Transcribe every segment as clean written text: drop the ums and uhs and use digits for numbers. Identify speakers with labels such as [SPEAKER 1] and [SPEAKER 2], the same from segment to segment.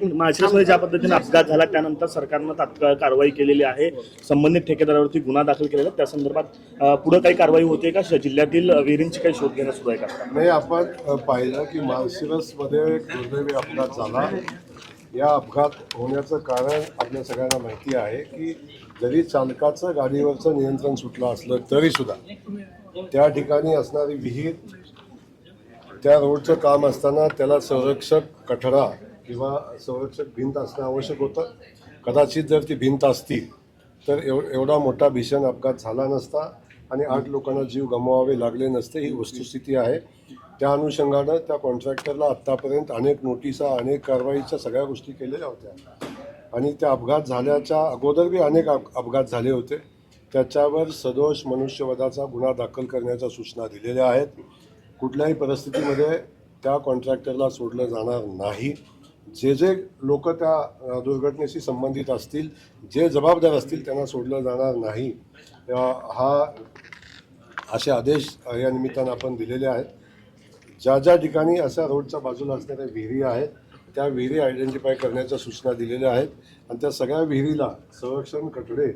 [SPEAKER 1] माळशिरसमध्ये ज्या पद्धतीने अपघात झाला त्यानंतर सरकारनं तात्काळ कारवाई केलेली आहे, संबंधित ठेकेदारावरती गुन्हा दाखल केलेला. त्या संदर्भात पुढे काही कारवाई होते का? जिल्ह्यातील विहिरींची काही शोध घेणं सुरू आहे का?
[SPEAKER 2] नाही, आपण पाहिलं की माळशिरसमध्ये दुर्दैवी अपघात झाला. या अपघात होण्याचं कारण आपल्या सगळ्यांना माहिती आहे की जरी चालकाचं गाडीवरचं नियंत्रण सुटलं असलं तरीसुद्धा त्या ठिकाणी असणारी विहीर, त्या रोडचं काम असताना त्याला संरक्षक कठडा किंवा संरक्षक भिंत असणं आवश्यक होतं. कदाचित जर ती भिंत असती तर एवढा मोठा भीषण अपघात झाला नसता आणि 8 लोकांना जीव गमवावे लागले नसते. ही वस्तुस्थिती आहे. त्या अनुषंगानं त्या कॉन्ट्रॅक्टरला आत्तापर्यंत अनेक नोटिसा, अनेक कारवाईच्या सगळ्या गोष्टी केलेल्या होत्या आणि त्या अपघात झाल्याच्या अगोदर बी अनेक अपघात झाले होते. त्याच्यावर सदोष मनुष्यवधाचा गुन्हा दाखल करण्याच्या सूचना दिलेल्या आहेत. कुठल्याही परिस्थितीमध्ये त्या कॉन्ट्रॅक्टरला सोडलं जाणार नाही. जे लोक त्या दुर्घटनेशी संबंधित असतील, जे जबाबदार असतील त्यांना सोडलं जाणार नाही. असे आदेश या निमित्तानं आपण दिलेले आहेत. ज्या ठिकाणी अशा रोडच्या बाजूला असणाऱ्या विहिरी आहेत त्या विहिरी आयडेंटिफाय करण्याच्या सूचना दिलेल्या आहेत आणि त्या सगळ्या विहिरीला संरक्षण कठडे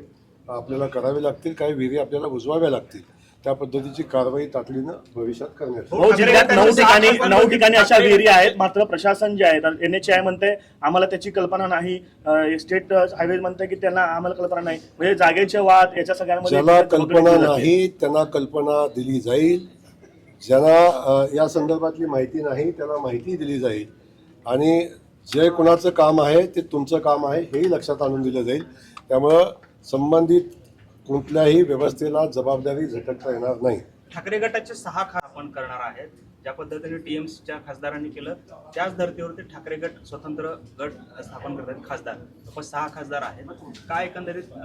[SPEAKER 2] आपल्याला करावे लागतील. काही विहिरी आपल्याला बुजवाव्या लागतील. त्या पद्धतीची कारवाई तातडीनं भविष्यात करण्यात येईल.
[SPEAKER 1] जिल्ह्यात 9 ठिकाणी अशा विहिरी आहेत, मात्र प्रशासन जे आहे NHAI म्हणते आम्हाला त्याची कल्पना नाही, स्टेट हायवे म्हणते की त्यांना आम्हाला कल्पना नाही. म्हणजे जागेचे वाद याच्या सगळ्यांमध्ये
[SPEAKER 2] ज्याला कल्पना नाही त्यांना कल्पना दिली जाईल. ज्यांना या संदर्भातली माहिती नाही त्याला माहिती दिली जाईल आणि जे कोणाचं काम आहे ते तुमचं काम आहे हेही लक्षात आणून दिलं जाईल. त्यामुळं संबंधित कुठल्याही व्यवस्थेला जबाबदारी झटकता येणार नाही.
[SPEAKER 3] ठाकरे गटाचे 6 आपण करणार आहेत. ज्या पद्धतीने TMCच्या खासदारांनी केलं त्याच धर्तीवरती ठाकरे गट स्वतंत्र गट स्थापन करतात. खासदार आपण 6 खासदार आहेत. काय एकंदरीत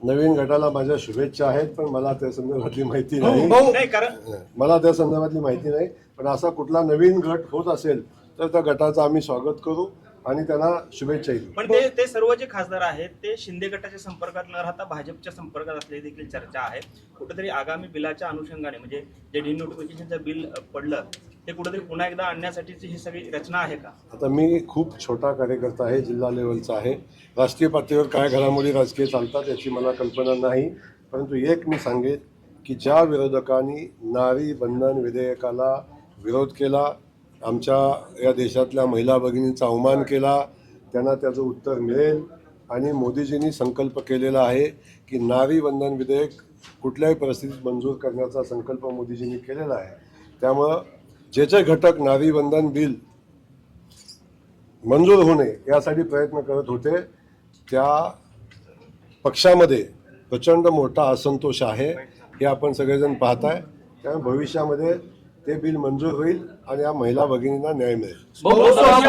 [SPEAKER 2] नवीन गटाला माझ्या शुभेच्छा आहेत, पण मला त्या संदर्भातली माहिती नाही. मला त्या संदर्भातली माहिती नाही. पण असा कुठला नवीन गट होत असेल तर त्या गटाचं आम्ही स्वागत करू आणि त्यांना शुभेच्छा येईल.
[SPEAKER 3] पण ते सर्व जे खासदार आहेत ते शिंदे गटाच्या संपर्कात न राहता भाजपच्या संपर्कात असल्याची देखील चर्चा आहे. कुठेतरी आगामी बिलाच्या अनुषंगाने म्हणजे जे डिनोटिफिकेशनचं बिल पडलं ते कुठेतरी पुन्हा एकदा आणण्यासाठीची ही सगळी रचना आहे का?
[SPEAKER 2] आता मी खूप छोटा कार्यकर्ता आहे, जिल्हा लेवलचा आहे. राष्ट्रीय पातळीवर काय घडामोडी राजकीय चालतात याची मला कल्पना नाही. परंतु एक मी सांगेन की ज्या विरोधकांनी नारी बंधन विधेयकाला विरोध केला, आमच्या या देशातल्या महिला भगिनींचा अवमान केला, त्यांना त्याचं उत्तर मिळेल. आणि मोदीजींनी संकल्प केलेला आहे की नारी बंधन विधेयक कुठल्याही परिस्थितीत मंजूर करण्याचा संकल्प मोदीजींनी केलेला आहे. त्यामुळं जे घटक नारी बंधन बिल मंजूर होणे यासाठी प्रयत्न करत होते त्या पक्षामध्ये प्रचंड मोठा असंतोष आहे, हे आपण सगळेजण पाहताय. त्यामुळे भविष्यामध्ये ते बिल मंजूर होईल आणि या महिला भगिनींना न्याय मिळेल.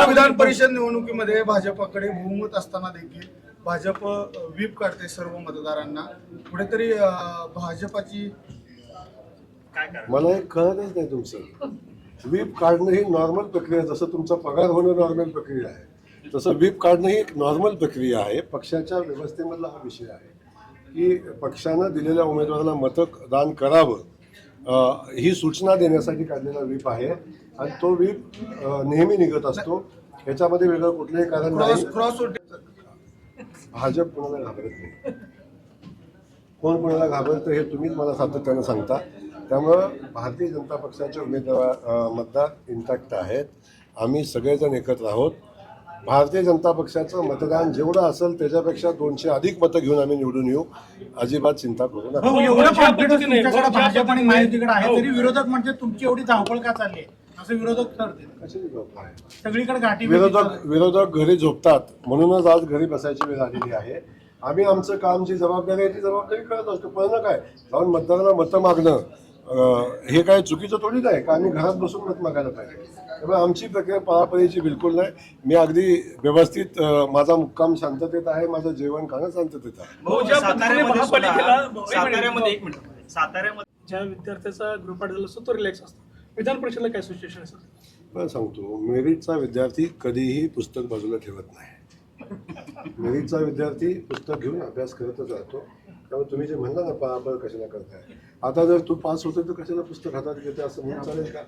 [SPEAKER 4] विधान परिषद निवडणुकीमध्ये भाजपकडे बहुमत असताना देखील भाजप व्हीप काढते सर्व मतदारांना. कुठेतरी भाजपाची
[SPEAKER 2] मला एक कळतच नाही तुमचं. व्हीप काढणं ही नॉर्मल प्रक्रिया, जसं तुमचा पगार होणं नॉर्मल प्रक्रिया आहे तसं व्हीप काढणं ही एक नॉर्मल प्रक्रिया आहे. पक्षाच्या व्यवस्थेमधला हा विषय आहे की पक्षानं दिलेल्या उमेदवाराला मतदान करावं ही सूचना देण्यासाठी काढलेला व्हीप आहे आणि तो व्हीप नेहमी निघत असतो. याच्यामध्ये वेगळं कुठलंही कारण नाही. भाजप कोणाला घाबरत नाही. कोण कोणाला घाबरतं हे तुम्हीच मला सातत्यानं सांगता. त्यामुळं भारतीय जनता पक्षाचे उमेदवार मतदार इंटॅक्ट आहेत. आम्ही सगळेजण एकत्र आहोत. भारतीय जनता पक्षाचं मतदान जेवढं असेल त्याच्यापेक्षा 200 अधिक मतं घेऊन आम्ही निवडून येऊ. अजिबात चिंता करू नका.
[SPEAKER 4] भाजप आणि महायुतीकडे आहे तरी विरोधक म्हणजे तुमची एवढी धावपळ का चालली आहे असं विरोधक ठरते. सगळीकडे गाठी
[SPEAKER 2] विरोधक घरी झोपतात म्हणूनच आज घरी बसायची वेळ आलेली आहे. आम्ही आमचं काम जी जबाबदारी आहे ती जबाबदारी करत असतो. पण काय जाऊन मतदारांना मतं मागणं हे काय चुकीचं थोडी नाही का आम्ही घरात बसून मत मागायला पाहिजे. त्यामुळे आमची प्रक्रिया पळापळीची बिलकुल नाही. मी अगदी व्यवस्थित, माझा मुक्काम शांततेत आहे, माझं जेवण खाणं शांततेत आहे.
[SPEAKER 3] साताऱ्यामध्ये
[SPEAKER 5] ज्या विद्यार्थ्याचा ग्रुप झाला असतो तो रिलॅक्स असतो. विधान परिषदेला काय सिच्युएशन आहे सर?
[SPEAKER 2] पण सांगतो, मेरिटचा विद्यार्थी कधीही पुस्तक बाजूला ठेवत नाही. मेरिटचा विद्यार्थी पुस्तक घेऊन अभ्यास करतच राहतो. त्यामुळे तुम्ही जे म्हणला ना पळापळ कशाला करताय, आता जर तू पास होतो तर कशाला पुस्तक हातात घेते असं म्हणून चालेल का?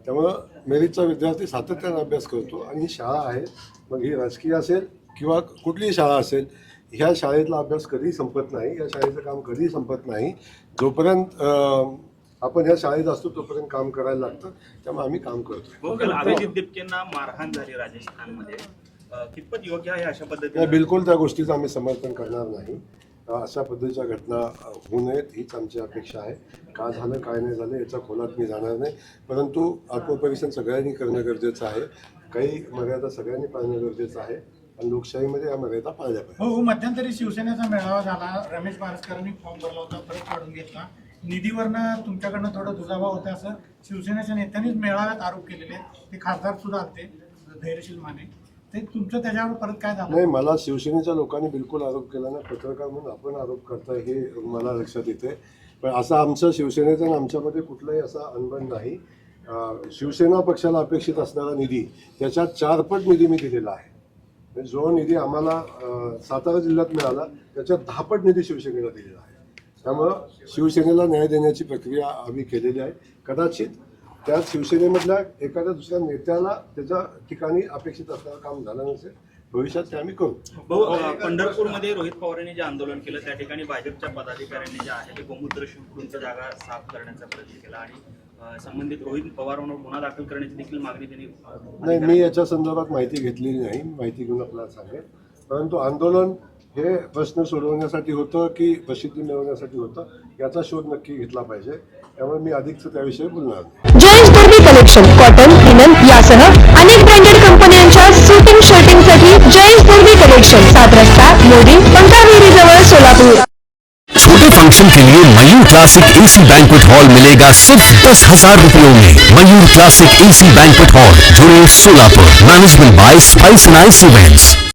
[SPEAKER 2] त्यामुळं मेरिटचा विद्यार्थी सातत्याने अभ्यास करतो आणि ही शाळा आहे, मग ही राजकीय असेल किंवा कुठलीही शाळा असेल, ह्या शाळेतला अभ्यास कधीही संपत नाही, या शाळेचं काम कधीही संपत नाही. जोपर्यंत आपण ह्या शाळेत असतो तोपर्यंत काम करायला लागतं, त्यामुळे आम्ही काम करतो.
[SPEAKER 3] भाऊ, काल अभिजित दिपकेंना मारहाण झाली राजस्थानमध्ये, कितपत योग्य आहे अशा
[SPEAKER 2] नाही,
[SPEAKER 3] पद्धतीने?
[SPEAKER 2] बिलकुल त्या गोष्टीचं आम्ही समर्थन करणार नाही. अशा पद्धतीच्या घटना होऊ नयेत हीच आमची अपेक्षा आहे. का झालं काय नाही झालं याच्या खोलात मी जाणार नाही, परंतु आत्मपरीक्षण सगळ्यांनी करणं गरजेचं आहे. काही मर्यादा सगळ्यांनी पाळणं गरजेचं आहे आणि लोकशाहीमध्ये या मर्यादा पाळल्या पाहिजे.
[SPEAKER 6] हो, मध्यंतरी शिवसेनेचा मेळावा झाला, रमेश बारस्करांनी फॉर्म भरला होता, परत काढून घेतला. निधीवरनं तुमच्याकडनं थोडं दुजाभाव होता असं शिवसेनेच्या नेत्यांनीच मेळाव्यात आरोप केलेले आहेत. ते खासदार सुद्धा आलते, धैर्यशील माने. ते तुमचं त्याच्यावर परत काय झालं?
[SPEAKER 2] नाही, मला शिवसेनेच्या लोकांनी बिलकुल आरोप केला नाही. पत्रकार म्हणून आपण आरोप करताय हे मला लक्षात येते, पण असं आमचं शिवसेनेचं आणि आमच्यामध्ये कुठलाही असा अनबन नाही. शिवसेना पक्षाला अपेक्षित असणारा निधी त्याच्यात 4 पट निधी मी दिलेला आहे. म्हणजे जो निधी आम्हाला सातारा जिल्ह्यात मिळाला त्याच्यात 10 पट निधी शिवसेनेला दिलेला आहे. त्यामुळं शिवसेनेला न्याय देण्याची प्रक्रिया आम्ही केलेली आहे. कदाचित त्यात शिवसेनेमधल्या एखाद्या दुसऱ्या नेत्याला त्याच्या ठिकाणी अपेक्षित असणारं काम झालं नसेल, भविष्यात ते आम्ही करू.
[SPEAKER 3] भाऊ, पंढरपूरमध्ये रोहित पवारांनी जे आंदोलन केलं त्या ठिकाणी भाजपच्या पदाधिकाऱ्यांनी जे आहे ते गोमूत्र शिंपडून त्या जागा साफ करण्याचा प्रयत्न केला आणि संबंधित रोहित पवारांवर गुन्हा दाखल करण्याची देखील मागणी त्यांनी.
[SPEAKER 2] नाही, मी याच्या संदर्भात माहिती घेतलेली नाही, माहिती घेऊन आपल्याला सांगेल. परंतु आंदोलन हे प्रश्न सोडवण्यासाठी होतं की प्रसिद्धी मिळवण्यासाठी होतं याचा शोध नक्की घेतला पाहिजे. त्यामुळे मी अधिकच त्याविषयी बोलणार नाही.
[SPEAKER 7] Jayesh derby collection cotton, linen यासह अनेक ब्रँडेड कंपन्यांच्या सुटिंग शर्टिंगसाठी जयेश दुर्बी कलेक्शन, 7 रस्ता मोडी, पंकाविरी जवळ, सोलापूर.
[SPEAKER 8] छोटे फंक्शन के लिए Mayur classic AC banquet hall मिलेगा सिर्फ 10,000 रुपयों में. Mayur classic AC banquet hall, जुड़े, Solapur. Management by Spice and Ice events.